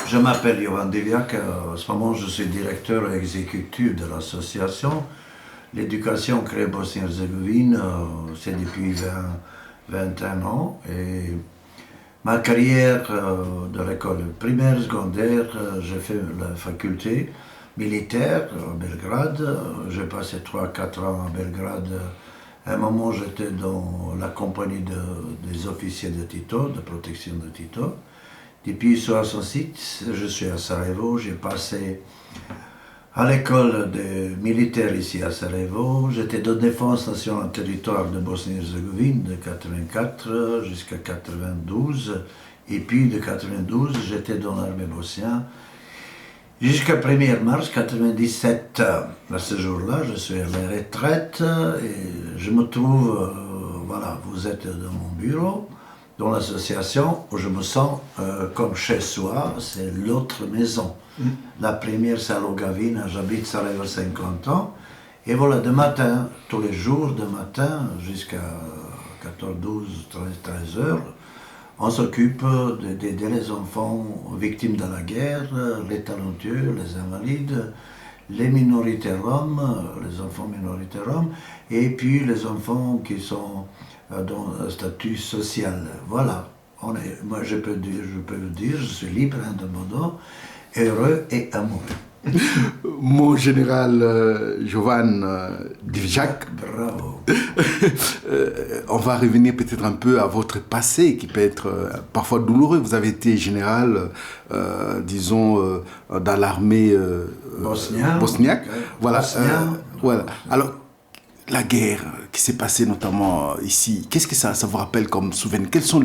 Je m'appelle Jovan Divjak. En ce moment, je suis directeur exécutif de l'association. L'éducation créée Bosnie-Herzégovine, c'est depuis 21 ans. Et ma carrière de l'école primaire, secondaire, j'ai fait la faculté militaire à Belgrade. J'ai passé 3-4 ans à Belgrade. À un moment, j'étais dans la compagnie des officiers de Tito, de protection de Tito. Depuis 1966, je suis à Sarajevo. J'ai passé à l'école des militaires ici à Sarajevo. J'étais de défense nationale territoire de Bosnie-Herzégovine de 84 jusqu'à 92. Et puis de 92, j'étais dans l'armée bosnienne jusqu'à 1er mars 97. À ce jour-là, je suis à la retraite et je me trouve, voilà, vous êtes dans mon bureau, dans l'association où je me sens comme chez soi, c'est l'autre maison. La première, c'est à Logavina, j'habite Sarajevo 50 ans. Et voilà, de matin, tous les jours, de matin jusqu'à 14, 12, 13 heures, on s'occupe d'aider les enfants victimes de la guerre, les talentueux, les invalides, les minorités roms, les enfants minorités roms, et puis les enfants qui sont dans un statut social. Voilà, moi je peux le dire, je suis libre de mon nom, heureux et amoureux. Mon général Jovan Divjak. Bravo. On va revenir peut-être un peu à votre passé qui peut être parfois douloureux. Vous avez été général, disons, dans l'armée bosniaque. Voilà. Voilà. Alors, la guerre qui s'est passée notamment ici, qu'est-ce que ça vous rappelle comme souvenir? Quels sont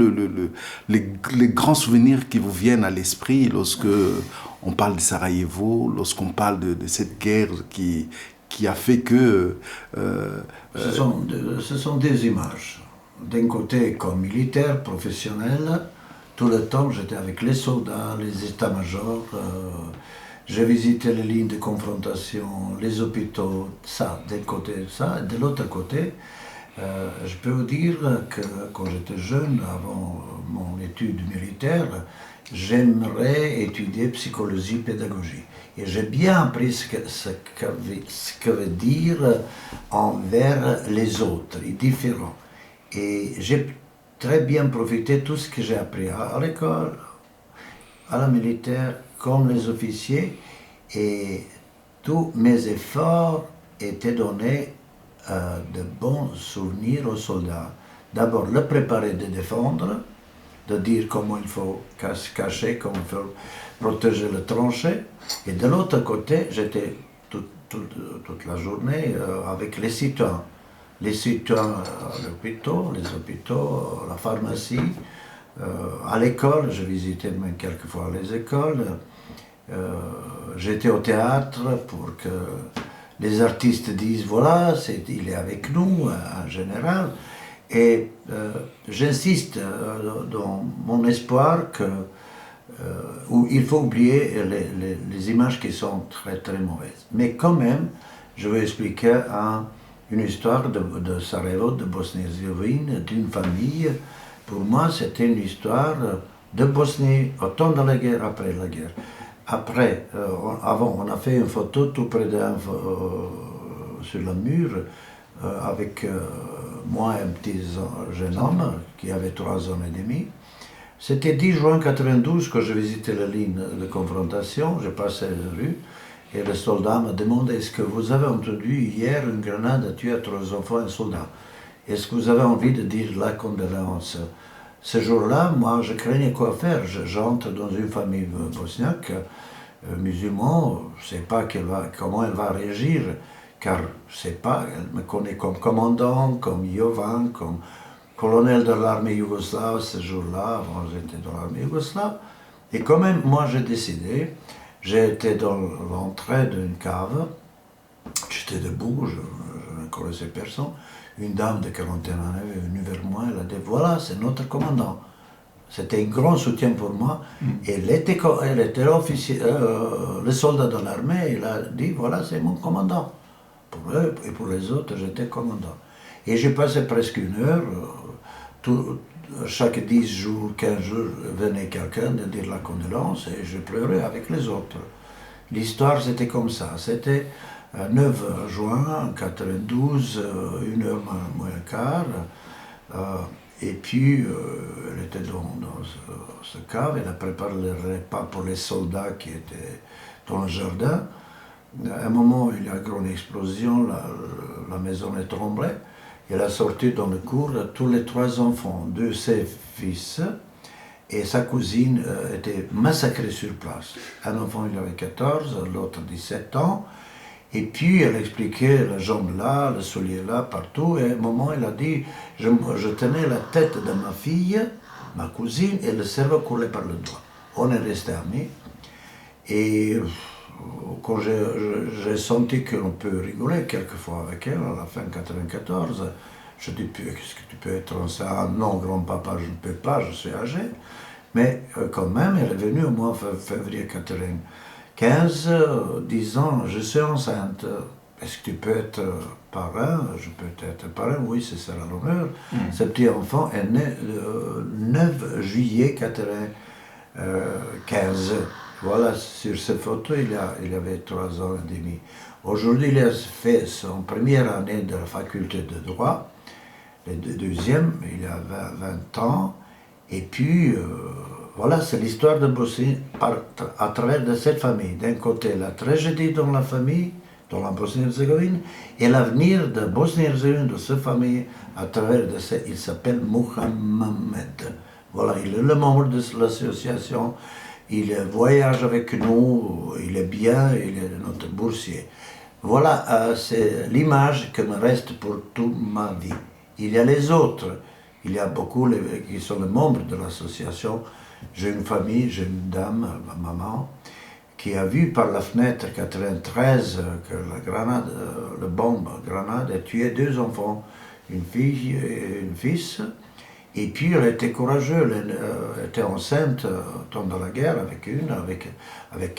les grands souvenirs qui vous viennent à l'esprit lorsque on parle de Sarajevo, lorsqu'on parle de cette guerre qui a fait que... Ce sont des images. D'un côté, comme militaire, professionnel, tout le temps j'étais avec les soldats, les états-majors, j'ai visité les lignes de confrontation, les hôpitaux, ça, d'un côté, ça. Et de l'autre côté, je peux vous dire que quand j'étais jeune, avant mon étude militaire, j'aimerais étudier psychologie, pédagogie. Et j'ai bien appris ce que veut dire envers les autres, les différents. Et j'ai très bien profité de tout ce que j'ai appris à l'école, à la militaire, comme les officiers. Et tous mes efforts étaient donnés de bons souvenirs aux soldats. D'abord, le préparer de défendre, de dire comment il faut se cacher, comment il faut protéger le tranchée. Et de l'autre côté, j'étais toute la journée avec les citoyens. Les citoyens à l'hôpital, les hôpitaux, la pharmacie, à l'école, je visitais même quelquefois les écoles. J'étais au théâtre pour que les artistes disent voilà, il est avec nous en général. Et j'insiste dans mon espoir où il faut oublier les images qui sont très très mauvaises. Mais quand même, je vais expliquer une histoire de Sarajevo, de Bosnie-Herzégovine, d'une famille. Pour moi, c'était une histoire de Bosnie au temps de la guerre, après la guerre. Après, avant, on a fait une photo tout près sur le mur avec moi et un petit jeune homme qui avait 3 ans et demi. C'était 10 juin 92 que je visitais la ligne de confrontation, je passais la rue et le soldat m'a demandé est-ce que vous avez entendu hier une grenade a tué 3 enfants et un soldat? Est-ce que vous avez envie de dire la condoléance? Ce jour-là, moi, je craignais quoi faire. J'entre dans une famille bosniaque, musulmane, je ne sais pas comment elle va réagir, car je sais pas, elle me connaît comme commandant, comme Jovan, comme colonel de l'armée yougoslave ce jour-là, avant j'étais dans l'armée yougoslave. Et quand même, moi j'ai décidé, j'étais dans l'entrée d'une cave, j'étais debout, je ne connaissais personne. Une dame de 41 ans est venue vers moi, elle a dit voilà, c'est notre commandant. C'était un grand soutien pour moi. Et elle était officier, le soldat de l'armée, il a dit voilà, c'est mon commandant. Pour eux et pour les autres, j'étais commandant. Et j'ai passé presque une heure, chaque 10 jours, 15 jours, venait quelqu'un de dire la condolence et je pleurais avec les autres. L'histoire, c'était comme ça. C'était 9 juin 92, 1h moins le quart. Et puis, elle était dans ce cave, elle a préparé le repas pour les soldats qui étaient dans le jardin. À un moment, il y a une grande explosion, la maison est tombée. Elle a sorti dans le cours tous les 3 enfants, 2 de ses fils, et sa cousine était massacrée sur place. Un enfant, il avait 14, l'autre 17 ans. Et puis, elle expliquait la jambe là, le soulier là, partout. Et à un moment, elle a dit, je tenais la tête de ma fille, ma cousine, et le cerveau coulait par le doigt. On est restés amis. Et quand j'ai senti qu'on peut rigoler quelquefois avec elle, à la fin 94, je dis, qu'est-ce que tu peux être enceinte? Non, grand-papa, je ne peux pas, je suis âgé. Mais quand même, elle est venue au mois de février 95, disant, je suis enceinte. Est-ce que tu peux être parrain? Je peux être parrain, oui, c'est ça l'honneur. Ce petit enfant est né le 9 juillet 95. Voilà, sur cette photo, il avait 3 ans et demi. Aujourd'hui, il a fait son première année de la faculté de droit, le deuxième, il a 20 ans. Et puis, voilà, c'est l'histoire de Bosnie à travers de cette famille. D'un côté, la tragédie dans la famille, dans la Bosnie-Herzégovine, et l'avenir de Bosnie-Herzégovine, de cette famille, à travers de ça. Il s'appelle Mohamed. Voilà, il est le membre de l'association. Il voyage avec nous, il est bien, il est notre boursier. Voilà, c'est l'image qui me reste pour toute ma vie. Il y a les autres, il y a beaucoup qui sont les membres de l'association. J'ai une famille, j'ai une dame, ma maman, qui a vu par la fenêtre 93 que la grenade, le bombe grenade a tué 2 enfants, une fille et un fils. Et puis elle était courageuse, elle était enceinte pendant la guerre avec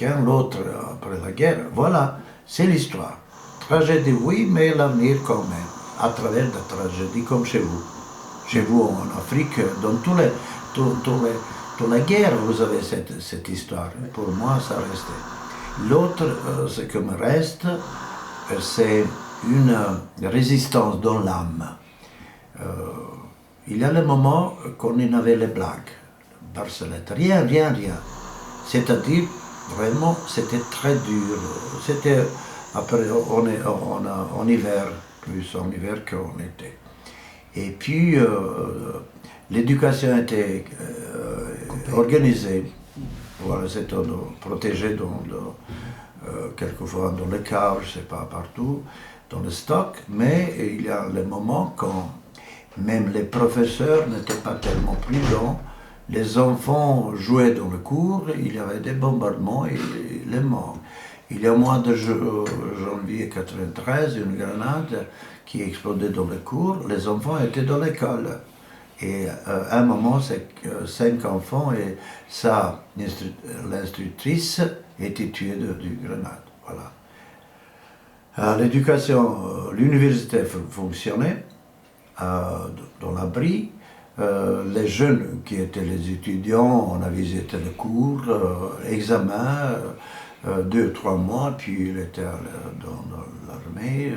un, l'autre après la guerre. Voilà, c'est l'histoire. Tragédie, oui, mais l'avenir quand même, à travers la tragédie, comme chez vous. Chez vous en Afrique, dans toute la guerre, vous avez cette histoire. Pour moi, ça restait. L'autre, ce qui me reste, c'est une résistance dans l'âme. Il y a le moment qu'on en avait les blagues, Barcelette, rien. C'est-à-dire, vraiment, c'était très dur. C'était, après, en hiver, plus en hiver qu'en été. Et puis, l'éducation était organisée. Voilà, c'était protégé quelquefois dans les caves, je ne sais pas, partout, dans le stock. Mais il y a le moment quand même les professeurs n'étaient pas tellement prudents. Les enfants jouaient dans le cours, il y avait des bombardements et les morts. Il y a au mois de janvier 93, une grenade qui explodait dans le cours. Les enfants étaient dans l'école. Et à un moment, 5 enfants et l'instructrice étaient tués d'une grenade. Voilà. L'éducation, l'université fonctionnait. Dans l'abri, les jeunes qui étaient les étudiants, on a visité le cours, examen, 2-3 mois, puis il était dans l'armée,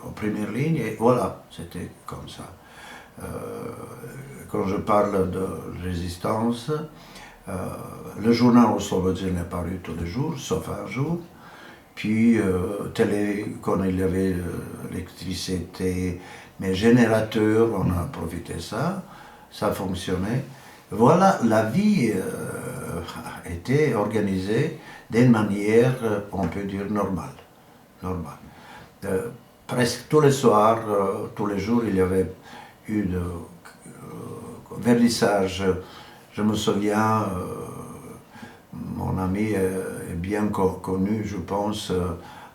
en première ligne, et voilà, c'était comme ça. Quand je parle de résistance, le journal au Slobodien n'est paru tous les jours, sauf un jour. Puis, télé, quand il y avait l'électricité, mais générateurs, on a profité de ça, ça fonctionnait. Voilà, la vie était organisée d'une manière, on peut dire, normale. Presque tous les soirs, tous les jours, il y avait une vernissage. Je me souviens, mon ami est bien connu, je pense,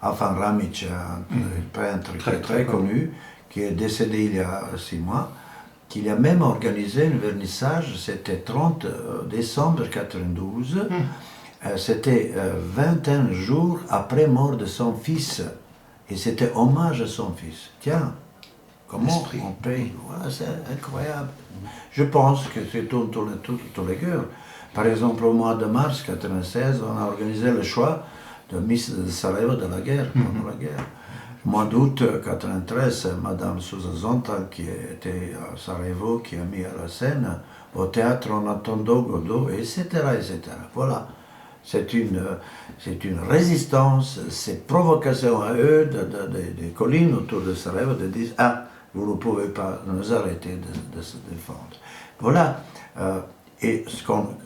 Afan Ramić, un peintre très connu, qui est décédé il y a 6 mois, qu'il a même organisé un vernissage, c'était 30 décembre 1992, c'était 21 jours après mort de son fils, et c'était hommage à son fils. Tiens, comment on paye. Voilà, c'est incroyable. Je pense que c'est toutes les guerres. Par exemple, au mois de mars 1996, on a organisé le choix de Miss de Sarajevo de la guerre, pendant la guerre. Au mois d'août 1993, c'est Madame Sousa Zontal, qui était à Sarajevo, qui a mis à la scène au théâtre en attendant Godot, etc., etc. Voilà. C'est une résistance, c'est provocation à eux des collines autour de Sarajevo de dire « Ah, vous ne pouvez pas nous arrêter de se défendre. » Voilà. Et quand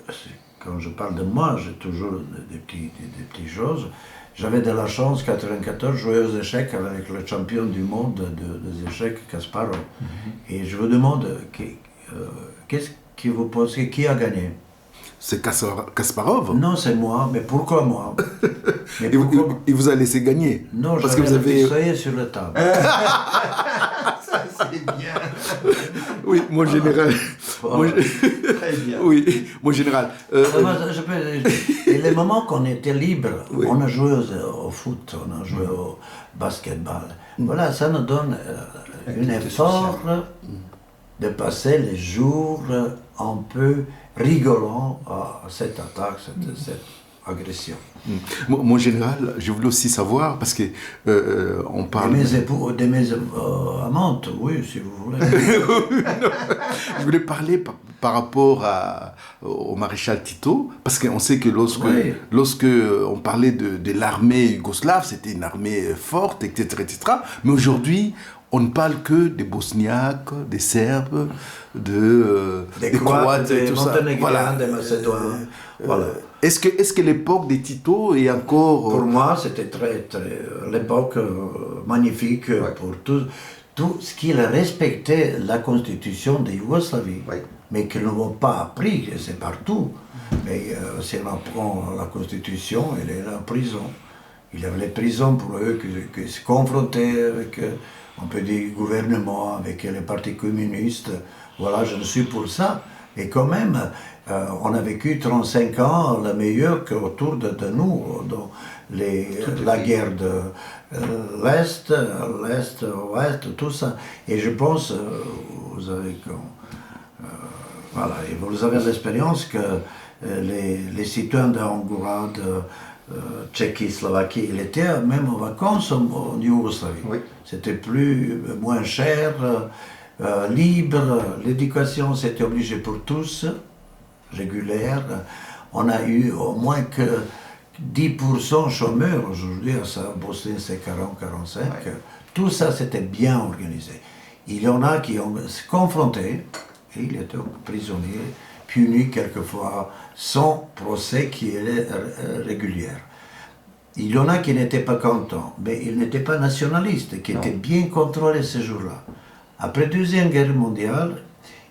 je parle de moi, j'ai toujours des petites choses. J'avais de la chance, en 1994, jouer aux échecs avec le champion du monde des échecs, Kasparov. Et je vous demande, qu'est-ce que vous pensez, qui a gagné? C'est Kasparov? Non, c'est moi. Mais pourquoi moi? Mais pourquoi... Il vous a laissé gagner? Non, parce que vous avez sur la table. Ça, c'est bien. Oui, mon général. Très bien. Oui, mon général. Et les moments qu'on était libre, oui. On a joué au foot, on a joué au basketball. Voilà, ça nous donne un effort de passer les jours un peu rigolants à cette attaque, cette agression. Mon général, je voulais aussi savoir, parce que on parle... De mes amantes, oui, si vous voulez. Je voulais parler par rapport au maréchal Tito, parce qu'on sait que lorsque on parlait de l'armée yougoslave, c'était une armée forte, etc., etc. Mais aujourd'hui, on ne parle que des Bosniaques, des Serbes, des Croates, des tout ça. Voilà. Des Macédoines. Voilà. Est-ce que l'époque des Tito est encore... Pour moi, c'était très l'époque magnifique pour tout ce qu'il respectait la constitution de Yougoslavie, mais qu'ils n'ont pas appris, c'est partout. Mais si on apprend la constitution, elle est en prison. Il y avait les prisons pour eux qui se confrontaient avec, on peut dire, le gouvernement, avec les partis communistes. Voilà, je ne suis pour ça. Et quand même, on a vécu 35 ans, le meilleur qu'autour de nous, dans la guerre de l'Est, l'Ouest, tout ça. Et je pense, vous avez l'expérience que les citoyens de Hongrois, de Tchéquie, Slovaquie, ils étaient même en vacances en Yougoslavie. Oui. C'était moins cher, libre, l'éducation c'était obligé pour tous, régulière. On a eu au moins que 10% chômeurs aujourd'hui, à Bosnie c'est 40-45. Tout ça c'était bien organisé. Il y en a qui ont se confronté, et ils étaient prisonniers, punis quelquefois sans procès qui est régulier. Il y en a qui n'étaient pas contents, mais ils n'étaient pas nationalistes, qui étaient bien contrôlés ces jours-là. Après la Deuxième Guerre mondiale,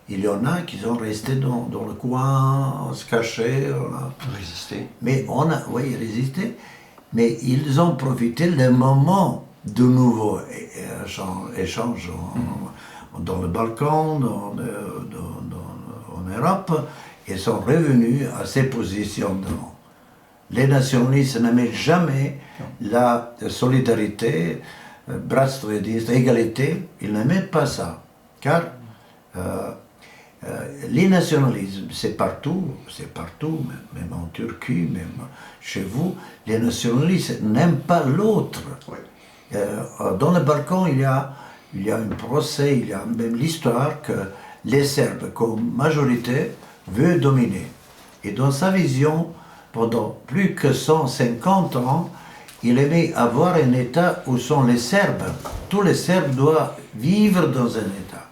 il y en a qui sont restés dans le coin, se cacher. Résister. Mais résister. Mais ils ont profité des moments de nouveaux échanges dans le Balkan, en Europe, et sont revenus à ces positions d'avant. Les nationalistes n'aimaient jamais la solidarité, bratstvo jedinstvo, égalité, ils n'aimaient pas ça. Car les nationalismes, c'est partout, même en Turquie, même chez vous, les nationalistes n'aiment pas l'autre. Oui. Dans le Balkan, il y a un procès, il y a même l'histoire que les Serbes, comme majorité, veulent dominer. Et dans sa vision, pendant plus que 150 ans, il aimait avoir un État où sont les Serbes. Tous les Serbes doivent vivre dans un État.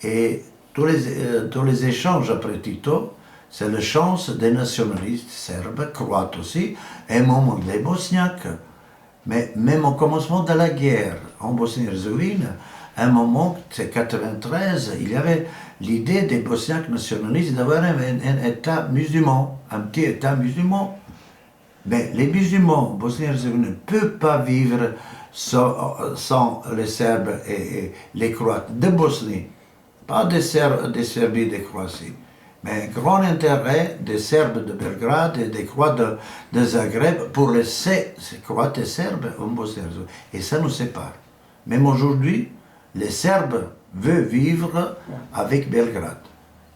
Et tous les échanges après Tito, c'est la chance des nationalistes serbes, croates aussi, et même des Bosniaques. Mais même au commencement de la guerre en Bosnie-Herzégovine, à un moment, c'est 1993, il y avait l'idée des Bosniaques nationalistes d'avoir un État musulman, un petit État musulman. Mais les musulmans bosniens-herzégovins ne peuvent pas vivre sans les Serbes et les Croates de Bosnie. Pas des Serbies de Croatie, mais un grand intérêt des Serbes de Belgrade et des Croates de Zagreb pour les Croates et Serbes en Bosnie-Herzégovine. Et ça nous sépare. Même aujourd'hui, les Serbes veulent vivre avec Belgrade.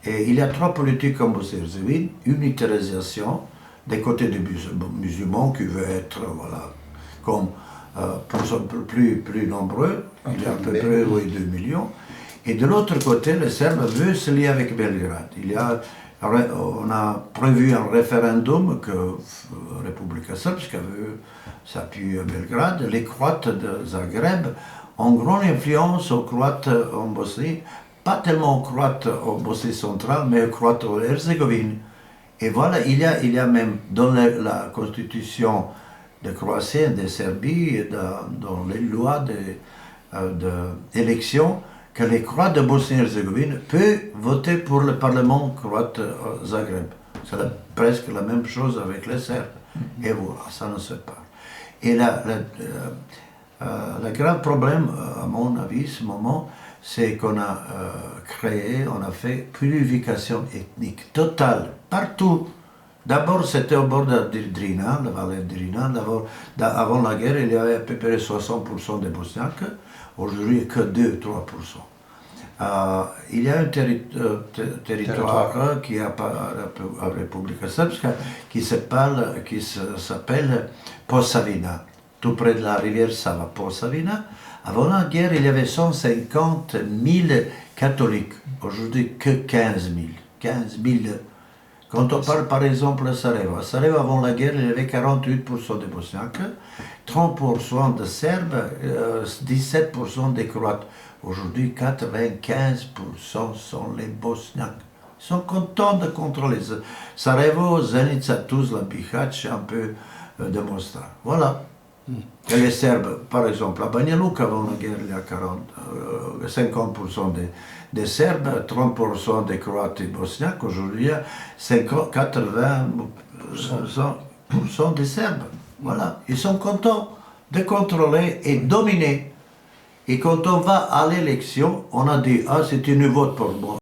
Et il y a 3 politiques en Bosnie-Herzégovine, unitarisation des côtés des musulmans qui veulent être, voilà, comme plus nombreux, il y a à peu près 2 millions. Et de l'autre côté, les Serbes veulent se lier avec Belgrade. On a prévu un référendum que Republika Srpska veut s'appuyer à Belgrade. Les Croates de Zagreb ont grande influence aux Croates en Bosnie, pas tellement aux Croates en Bosnie centrale, mais aux Croates en Herzégovine. Et voilà, il y a même dans la constitution de Croatie et de Serbie, dans les lois d'élection, que les Croates de Bosnie-Herzégovine peuvent voter pour le Parlement croate Zagreb. C'est presque la même chose avec les Serbes. Et voilà, ça ne se parle. Et le grave problème, à mon avis, ce moment, c'est qu'on a on a fait purification ethnique totale, partout. D'abord, c'était au bord de Drina, la vallée de Drina. Avant la guerre, il y avait à peu près 60% des Bosniaques. Aujourd'hui, il n'y a que 2-3%. Il y a un territoire qui est à Republika Srpska qui s'appelle Posavina, tout près de la rivière Sava. Posavina. Avant la guerre, il y avait 150 000 catholiques. Aujourd'hui, que 15 000. 15 000. Quand on parle par exemple de Sarajevo, avant la guerre, il y avait 48% des Bosniaques, 30% de Serbes, 17% des Croates. Aujourd'hui, 95% sont les Bosniaques. Ils sont contents de contrôler. Sarajevo, Zenica, Tuzla, Bihać, un peu de Mostar. Voilà. Et les Serbes, par exemple, à Banja Luka, avant la guerre, il y a 50% des Serbes, 30% des Croates et Bosniaques. Aujourd'hui, il y a 80% des Serbes. Voilà. Ils sont contents de contrôler et dominer. Et quand on va à l'élection, on a dit « Ah, c'est une vote pour moi ».